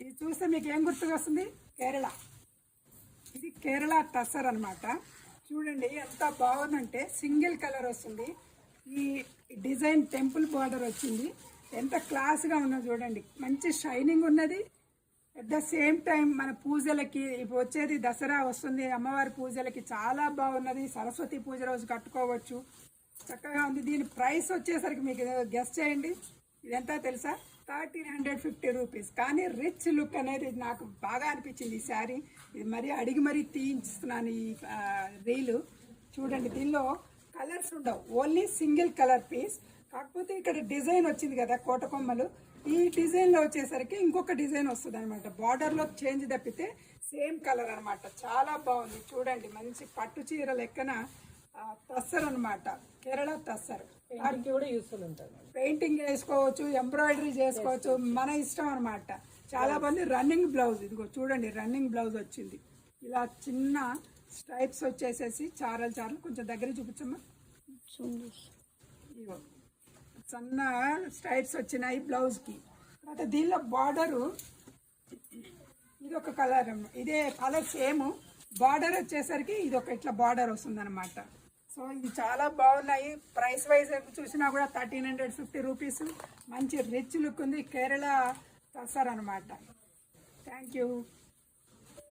ఇది చూస్తే మీకు ఏం గుర్తుకొస్తుంది? కేరళ. ఇది కేరళ టస్సర్ అన్నమాట. చూడండి ఎంత బాగుందంటే సింగిల్ కలర్ వస్తుంది. ఈ డిజైన్ టెంపుల్ బార్డర్ వచ్చింది. ఎంత క్లాస్గా ఉన్నది చూడండి. మంచి షైనింగ్ ఉన్నది. అట్ ద సేమ్ టైం మన పూజలకి ఇప్పుడు వచ్చేది దసరా వస్తుంది, అమ్మవారి పూజలకి చాలా బాగున్నది. సరస్వతి పూజ రోజు కట్టుకోవచ్చు, చక్కగా ఉంది. దీని ప్రైస్ వచ్చేసరికి మీకు గెస్ట్ చేయండి. ఇదెంత తెలుసా? 1350 రూపీస్. కానీ రిచ్ లుక్ అనేది నాకు బాగా అనిపించింది ఈ శారీ. ఇది మరీ అడిగి మరీ తీయించుతున్నాను ఈ రీలు. చూడండి, దీనిలో కలర్స్ ఉండవు, ఓన్లీ సింగిల్ కలర్ పీస్. కాకపోతే ఇక్కడ డిజైన్ వచ్చింది కదా కోటకొమ్మలు, ఈ డిజైన్లో వచ్చేసరికి ఇంకొక డిజైన్ వస్తుంది అనమాట. బార్డర్లో చేంజ్ తప్పితే సేమ్ కలర్ అనమాట. చాలా బాగుంది చూడండి. మంచి పట్టు చీర లెక్కన టస్సర్ అనమాట, కేరళ టస్సర్. కూడా యూస్ఫుల్ ఉంటుంది. పెయింటింగ్ వేసుకోవచ్చు, ఎంబ్రాయిడరీ చేసుకోవచ్చు, మన ఇష్టం అనమాట. చాలా మంది రన్నింగ్ బ్లౌజ్, ఇదిగో చూడండి రన్నింగ్ బ్లౌజ్ వచ్చింది. ఇలా చిన్న స్ట్రైప్స్ వచ్చేసేసి చారలు చారలు, కొంచెం దగ్గర చూపించమ్మా. ఇగో సన్న స్ట్రైప్స్ వచ్చినాయి బ్లౌజ్కి. తర్వాత దీనిలో బార్డరు ఇది ఒక కలర్, ఇదే కలర్ సేమ్. బార్డర్ వచ్చేసరికి ఇది ఒక ఇట్లా బార్డర్ వస్తుంది అనమాట. సో ఇది చాలా బాగున్నాయి. ప్రైస్ వైజ్ చూసినా కూడా 1350 రూపీస్. మంచి రిచ్ లుక్ ఉంది. కేరళ టస్సర్ అనమాట. Thank you.